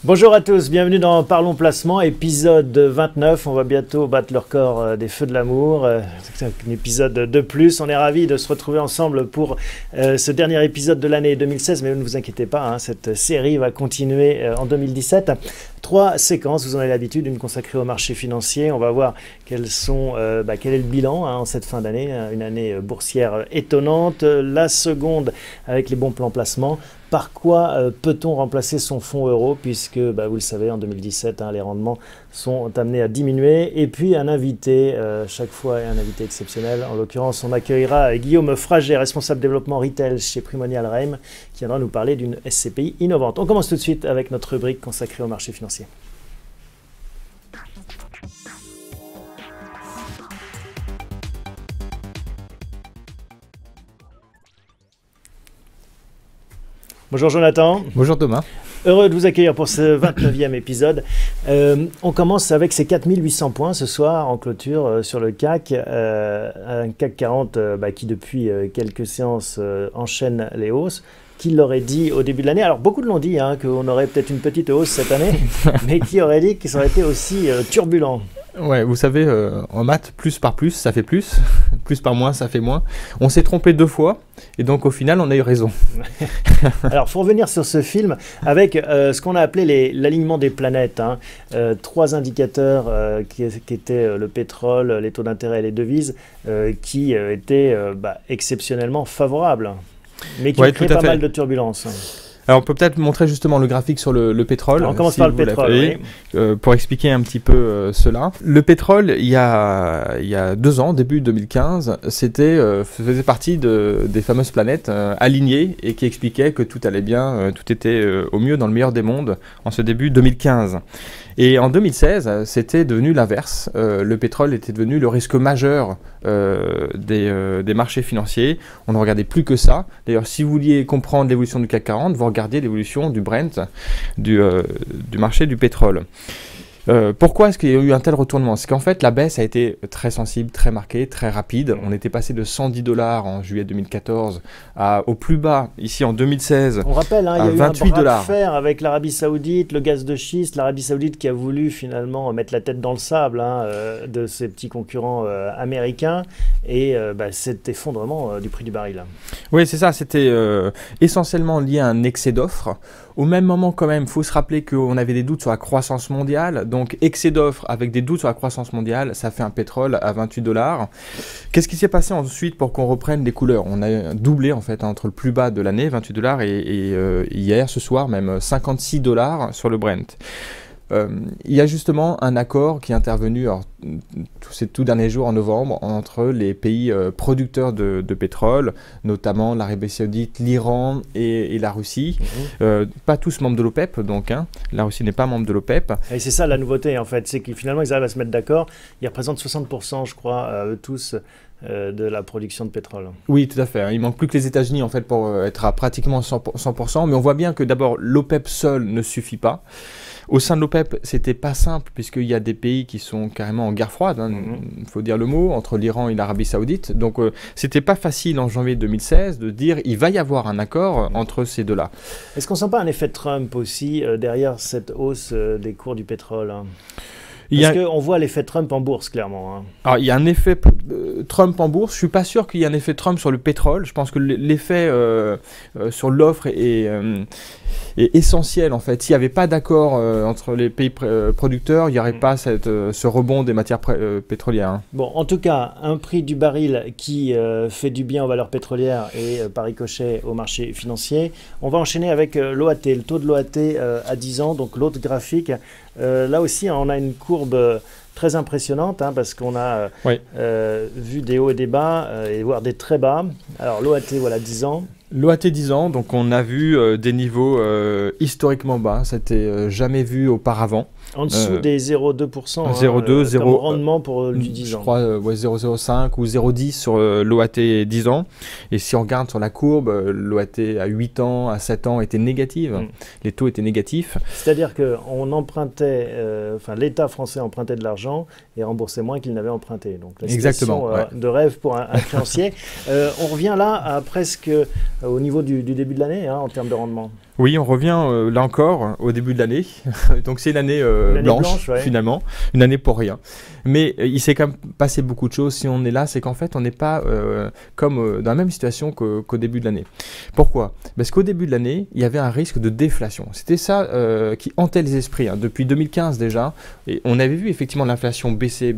Bonjour à tous, bienvenue dans Parlons Placement, épisode 29. On va bientôt battre le record des Feux de l'amour. C'est un épisode de plus. On est ravis de se retrouver ensemble pour ce dernier épisode de l'année 2016. Mais ne vous inquiétez pas, hein, cette série va continuer en 2017. 3 séquences, vous en avez l'habitude, une consacrée au marché financier. On va voir quel est le bilan en cette fin d'année, une année boursière étonnante. La seconde avec les bons plans placement. Par quoi peut-on remplacer son fonds euro puisque, vous le savez, en 2017, les rendements sont amenés à diminuer. Et puis un invité, chaque fois un invité exceptionnel. En l'occurrence, on accueillera Guillaume Fraget, responsable développement retail chez Primonial Reim, qui viendra nous parler d'une SCPI innovante. On commence tout de suite avec notre rubrique consacrée au marché financier. Bonjour Jonathan. Bonjour Thomas. Heureux de vous accueillir pour ce 29e épisode. On commence avec ces 4800 points ce soir en clôture sur le CAC. Un CAC 40 qui depuis quelques séances enchaîne les hausses. Qui l'aurait dit au début de l'année? Alors beaucoup de l'ont dit qu'on aurait peut-être une petite hausse cette année, mais qui aurait dit que ça aurait été aussi turbulent? Ouais, vous savez, en maths, plus par plus, ça fait plus. Plus par moins, ça fait moins. On s'est trompé 2 fois, et donc au final, on a eu raison. Alors, il faut revenir sur ce film avec ce qu'on a appelé l'alignement des planètes. 3 indicateurs qui étaient le pétrole, les taux d'intérêt et les devises, qui étaient exceptionnellement favorables, mais qui ont créé pas mal de turbulences. Alors, on peut peut-être montrer justement le graphique sur le pétrole. Alors, on commence par le pétrole, oui. Pour expliquer un petit peu cela. Le pétrole, il y a 2 ans, début 2015, faisait partie des fameuses planètes alignées et qui expliquaient que tout allait bien, tout était au mieux dans le meilleur des mondes en ce début 2015. Et en 2016, c'était devenu l'inverse. Le pétrole était devenu le risque majeur des marchés financiers. On ne regardait plus que ça. D'ailleurs, si vous vouliez comprendre l'évolution du CAC 40, vous regardez l'évolution du Brent, du marché du pétrole. Pourquoi est-ce qu'il y a eu un tel retournement? C'est qu'en fait, la baisse a été très sensible, très marquée, très rapide. On était passé de 110 $ en juillet 2014 au plus bas, ici en 2016, on rappelle, à il y a eu 28 un bras $. de fer avec l'Arabie Saoudite, le gaz de schiste, l'Arabie Saoudite qui a voulu finalement mettre la tête dans le sable de ses petits concurrents américains et cet effondrement du prix du baril. Oui, c'est ça, c'était essentiellement lié à un excès d'offres. Au même moment, quand même, il faut se rappeler qu'on avait des doutes sur la croissance mondiale. Donc, excès d'offres avec des doutes sur la croissance mondiale, ça fait un pétrole à 28 $. Qu'est-ce qui s'est passé ensuite pour qu'on reprenne les couleurs? On a doublé, en fait, entre le plus bas de l'année, 28 $, et hier, ce soir, même 56 $ sur le Brent. Il y a justement un accord qui est intervenu ces tout derniers jours en novembre entre les pays producteurs de pétrole, notamment l'Arabie Saoudite, l'Iran et la Russie. Pas tous membres de l'OPEP, donc la Russie n'est pas membre de l'OPEP. Et c'est ça la nouveauté en fait, c'est qu'ils finalement ils arrivent à se mettre d'accord. Ils représentent 60%, je crois, eux tous, de la production de pétrole. Oui, tout à fait. Il manque plus que les États-Unis en fait pour être à pratiquement 100%, mais on voit bien que d'abord l'OPEP seul ne suffit pas. Au sein de l'OPEP, c'était pas simple puisqu'il y a des pays qui sont carrément en guerre froide, il faut dire le mot, entre l'Iran et l'Arabie Saoudite. Donc c'était pas facile en janvier 2016 de dire il va y avoir un accord entre ces deux-là. Est-ce qu'on sent pas un effet Trump aussi derrière cette hausse des cours du pétrole? Parce qu'on voit l'effet Trump en bourse, clairement. Alors, il y a un effet Trump en bourse. Je ne suis pas sûr qu'il y ait un effet Trump sur le pétrole. Je pense que l'effet sur l'offre est essentiel, en fait. S'il n'y avait pas d'accord entre les pays producteurs, il n'y aurait pas ce rebond des matières pétrolières. Bon, en tout cas, un prix du baril qui fait du bien aux valeurs pétrolières et par ricochet au marché financier. On va enchaîner avec l'OAT, le taux de l'OAT à 10 ans, donc l'autre graphique. Là aussi, on a une courbe très impressionnante parce qu'on a vu des hauts et des bas et voire des très bas. Alors l'OAT, voilà, 10 ans. L'OAT 10 ans, donc on a vu des niveaux historiquement bas, c'était jamais vu auparavant. En dessous des 0,2%, 0,2, comme rendement pour du 10 ans. Je crois 0,05 ou 0,10 sur l'OAT 10 ans. Et si on regarde sur la courbe, l'OAT à 8 ans, à 7 ans était négative. Les taux étaient négatifs. C'est-à-dire qu'on empruntait, l'État français empruntait de l'argent et remboursait moins qu'il n'avait emprunté. Donc la situation de rêve pour un créancier. On revient là à presque au niveau du début de l'année en termes de rendement. Oui, on revient là encore au début de l'année. Donc c'est une année blanche, ouais. Finalement, une année pour rien. Mais il s'est quand même passé beaucoup de choses. Si on est là, c'est qu'en fait, on n'est pas comme dans la même situation qu'au début de l'année. Pourquoi? Parce qu'au début de l'année, il y avait un risque de déflation. C'était ça qui hantait les esprits. Depuis 2015 déjà, et on avait vu effectivement l'inflation baisser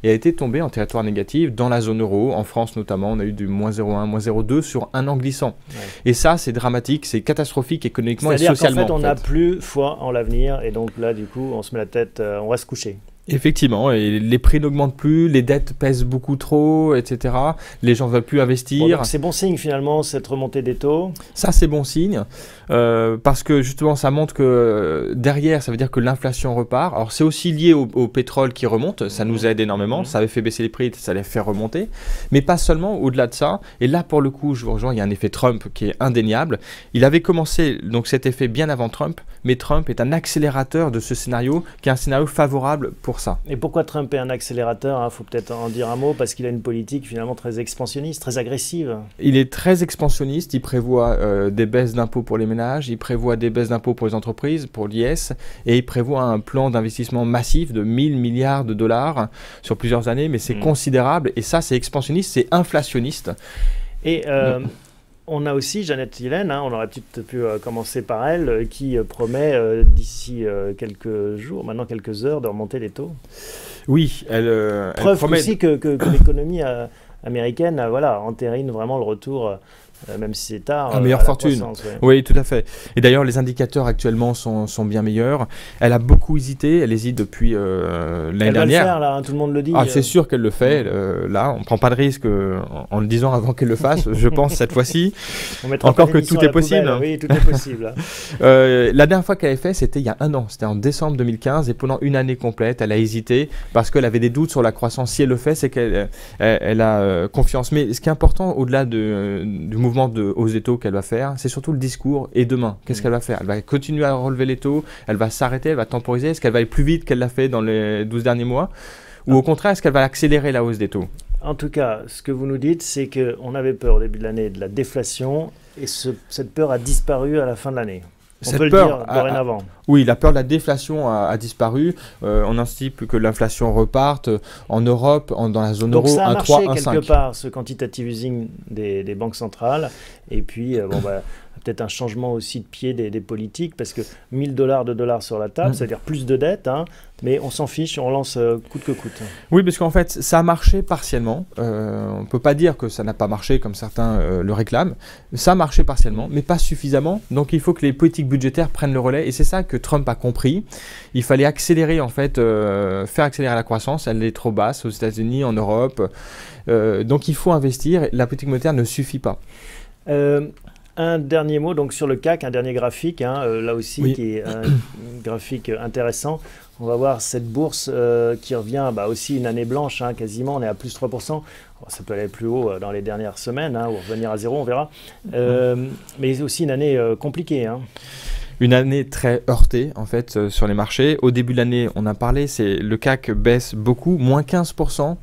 et a été tombée en territoire négatif dans la zone euro. En France notamment, on a eu du -0,1, -0,2 sur un an glissant. Ouais. Et ça, c'est dramatique, c'est catastrophique économiquement et socialement. C'est-à-dire qu'en fait, on n'a plus foi en l'avenir et donc là, du coup, on se met la tête, on va se coucher. Effectivement, et les prix n'augmentent plus, les dettes pèsent beaucoup trop, etc. Les gens ne veulent plus investir. Bon, c'est bon signe finalement, cette remontée des taux. Ça, c'est bon signe, parce que justement, ça montre que derrière, ça veut dire que l'inflation repart. Alors, c'est aussi lié au pétrole qui remonte, ça nous aide énormément, ça avait fait baisser les prix, ça les fait remonter. Mais pas seulement, au-delà de ça, et là, pour le coup, je vous rejoins, il y a un effet Trump qui est indéniable. Il avait commencé donc cet effet bien avant Trump, mais Trump est un accélérateur de ce scénario, qui est un scénario favorable pour ça. Et pourquoi Trump est un accélérateur? Faut peut-être en dire un mot, parce qu'il a une politique finalement très expansionniste, très agressive. Il est très expansionniste, il prévoit des baisses d'impôts pour les ménages, il prévoit des baisses d'impôts pour les entreprises, pour l'IS, et il prévoit un plan d'investissement massif de 1000 milliards de dollars sur plusieurs années, mais c'est considérable, et ça c'est expansionniste, c'est inflationniste. Et on a aussi Janet Yellen, on aurait peut-être pu commencer par elle, qui promet d'ici quelques jours, maintenant quelques heures, de remonter les taux. Oui, elle promet aussi que l'économie américaine entérine vraiment le retour, même si c'est tard, à meilleure fortune. Ouais. Oui, tout à fait. Et d'ailleurs, les indicateurs actuellement sont bien meilleurs. Elle a beaucoup hésité, elle hésite depuis l'année dernière. Elle va le faire, là, tout le monde le dit. C'est sûr qu'elle le fait. Là, on ne prend pas de risque en le disant avant qu'elle le fasse, je pense, cette fois-ci. Encore que tout est possible. Oui, tout est possible. La dernière fois qu'elle avait fait, c'était il y a un an. C'était en décembre 2015. Et pendant une année complète, elle a hésité parce qu'elle avait des doutes sur la croissance. Si elle le fait, c'est qu'elle a confiance. Mais ce qui est important, au-delà du mouvement de hausse des taux qu'elle va faire, c'est surtout le discours. Et demain, qu'est-ce qu'elle va faire? Elle va continuer à relever les taux, elle va s'arrêter, elle va temporiser. Est-ce qu'elle va aller plus vite qu'elle l'a fait dans les 12 derniers mois? Ou au contraire, est-ce qu'elle va accélérer la hausse des taux? En tout cas, ce que vous nous dites, c'est qu'on avait peur au début de l'année de la déflation et cette peur a disparu à la fin de l'année. On peut le dire dorénavant. Oui, la peur de la déflation a disparu. On anticipe que l'inflation reparte en Europe, dans la zone euro, 1,3, 1,5. Donc ça a marché quelque part, ce quantitative easing des banques centrales. Et puis, peut-être un changement aussi de pied des politiques, parce que 1000 $ de dollars sur la table, c'est-à-dire plus de dettes, mais on s'en fiche, on lance coûte que coûte. Oui, parce qu'en fait, ça a marché partiellement. On ne peut pas dire que ça n'a pas marché comme certains le réclament. Ça a marché partiellement, mais pas suffisamment. Donc il faut que les politiques budgétaires prennent le relais. Et c'est ça que Trump a compris. Il fallait accélérer, en fait, faire accélérer la croissance. Elle est trop basse aux États-Unis, en Europe. Donc il faut investir. La politique monétaire ne suffit pas. Un dernier mot donc sur le CAC, un dernier graphique, là aussi qui est un graphique intéressant. On va voir cette bourse qui revient aussi une année blanche, quasiment, on est à plus 3%. Ça peut aller plus haut dans les dernières semaines, ou revenir à zéro, on verra. Mais aussi une année compliquée. Une année très heurtée en fait sur les marchés. Au début de l'année, on a parlé, le CAC baisse beaucoup, moins 15%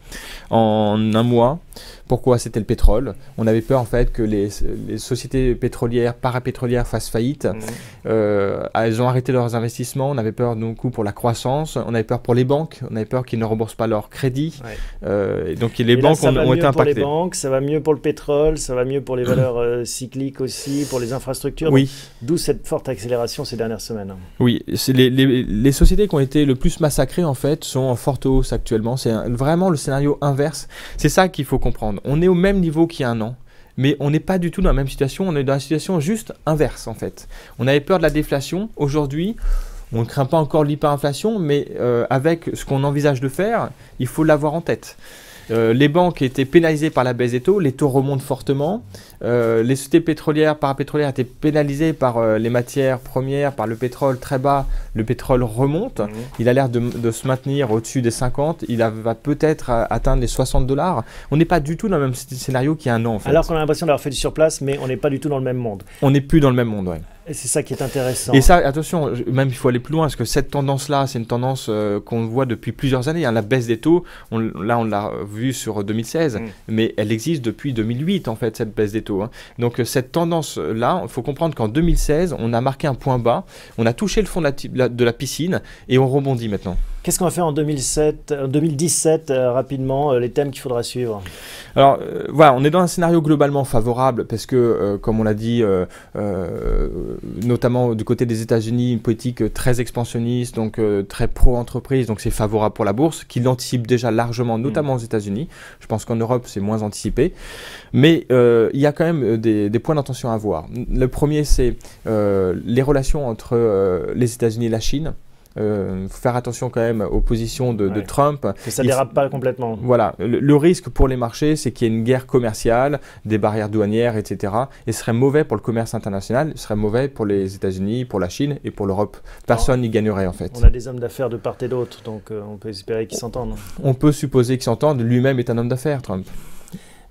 en un mois. Pourquoi? C'était le pétrole. On avait peur en fait que les sociétés pétrolières, parapétrolières fassent faillite. Elles ont arrêté leurs investissements. On avait peur d'un coup pour la croissance. On avait peur pour les banques. On avait peur qu'ils ne remboursent pas leurs crédits. Donc les banques ont été impactées. Pour les banques, ça va mieux pour le pétrole, ça va mieux pour les valeurs cycliques aussi, pour les infrastructures. Oui. D'où cette forte accélération ces dernières semaines. Oui, les sociétés qui ont été le plus massacrées en fait sont en forte hausse actuellement. C'est vraiment le scénario inverse. C'est ça qu'il faut comprendre. On est au même niveau qu'il y a un an, mais on n'est pas du tout dans la même situation. On est dans la situation juste inverse en fait. On avait peur de la déflation. Aujourd'hui, on ne craint pas encore l'hyperinflation, mais avec ce qu'on envisage de faire, il faut l'avoir en tête. Les banques étaient pénalisées par la baisse des taux, les taux remontent fortement. Les sociétés pétrolières, parapétrolières étaient pénalisées par les matières premières, par le pétrole très bas. Le pétrole remonte. Il a l'air de se maintenir au-dessus des 50. Il va peut-être atteindre les 60 $. On n'est pas du tout dans le même scénario qu'il y a un an. En fait. Alors qu'on a l'impression d'avoir fait du surplace, mais on n'est pas du tout dans le même monde. On n'est plus dans le même monde, oui. Et c'est ça qui est intéressant. Et ça, attention, même il faut aller plus loin, parce que cette tendance-là, c'est une tendance qu'on voit depuis plusieurs années. La baisse des taux, on l'a vu sur 2016, mais elle existe depuis 2008, en fait, cette baisse des taux. plutôt. Hein. Donc cette tendance-là, il faut comprendre qu'en 2016, on a marqué un point bas, on a touché le fond de la piscine et on rebondit maintenant. Qu'est-ce qu'on va faire en 2017, rapidement, les thèmes qu'il faudra suivre? Alors voilà, on est dans un scénario globalement favorable parce que, comme on l'a dit, notamment du côté des États-Unis, une politique très expansionniste, donc très pro-entreprise, donc c'est favorable pour la bourse, qui l'anticipe déjà largement, notamment aux États-Unis. Je pense qu'en Europe, c'est moins anticipé. Mais il y a quand même des points d'attention à voir. Le premier, c'est les relations entre les États-Unis et la Chine. Faut faire attention quand même aux positions de Trump. Que ça dérape pas complètement. Voilà, le risque pour les marchés, c'est qu'il y ait une guerre commerciale, des barrières douanières, etc. Et ce serait mauvais pour le commerce international, ce serait mauvais pour les États-Unis, pour la Chine et pour l'Europe. Personne n'y gagnerait en fait. On a des hommes d'affaires de part et d'autre, donc on peut espérer qu'ils s'entendent. On peut supposer qu'ils s'entendent. Lui-même est un homme d'affaires, Trump.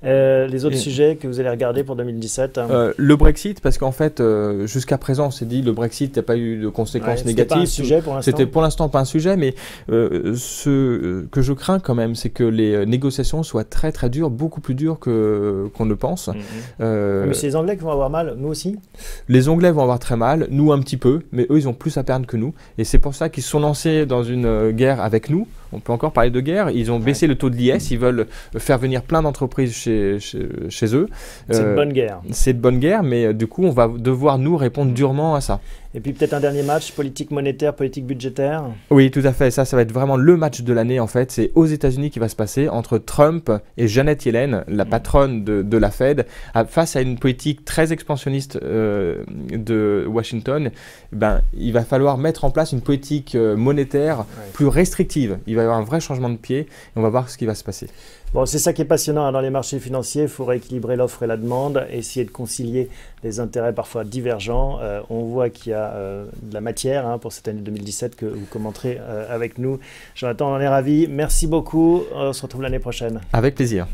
Les autres sujets que vous allez regarder pour 2017 Le Brexit, parce qu'en fait, jusqu'à présent, on s'est dit le Brexit n'a pas eu de conséquences négatives. C'était pas un sujet pour l'instant. C'était pour l'instant pas un sujet, mais ce que je crains quand même, c'est que les négociations soient très très dures, beaucoup plus dures qu'on ne pense. Mais c'est les Anglais qui vont avoir mal, nous aussi. Les Anglais vont avoir très mal, nous un petit peu, mais eux, ils ont plus à perdre que nous. Et c'est pour ça qu'ils se sont lancés dans une guerre avec nous. On peut encore parler de guerre. Ils ont baissé le taux de l'IS. Ils veulent faire venir plein d'entreprises chez eux. C'est une bonne guerre. C'est de bonne guerre, mais du coup, on va devoir nous répondre durement à ça. Et puis peut-être un dernier match, politique monétaire, politique budgétaire. Oui, tout à fait. Ça va être vraiment le match de l'année en fait. C'est aux États-Unis qui va se passer entre Trump et Janet Yellen, la patronne de la Fed, face à une politique très expansionniste de Washington. Ben, il va falloir mettre en place une politique monétaire plus restrictive. Il va y avoir un vrai changement de pied et on va voir ce qui va se passer. Bon, c'est ça qui est passionnant dans les marchés financiers. Il faut rééquilibrer l'offre et la demande, essayer de concilier des intérêts parfois divergents. On voit qu'il y a de la matière pour cette année 2017 que vous commenterez avec nous. Jonathan, on en est ravis. Merci beaucoup. On se retrouve l'année prochaine. Avec plaisir.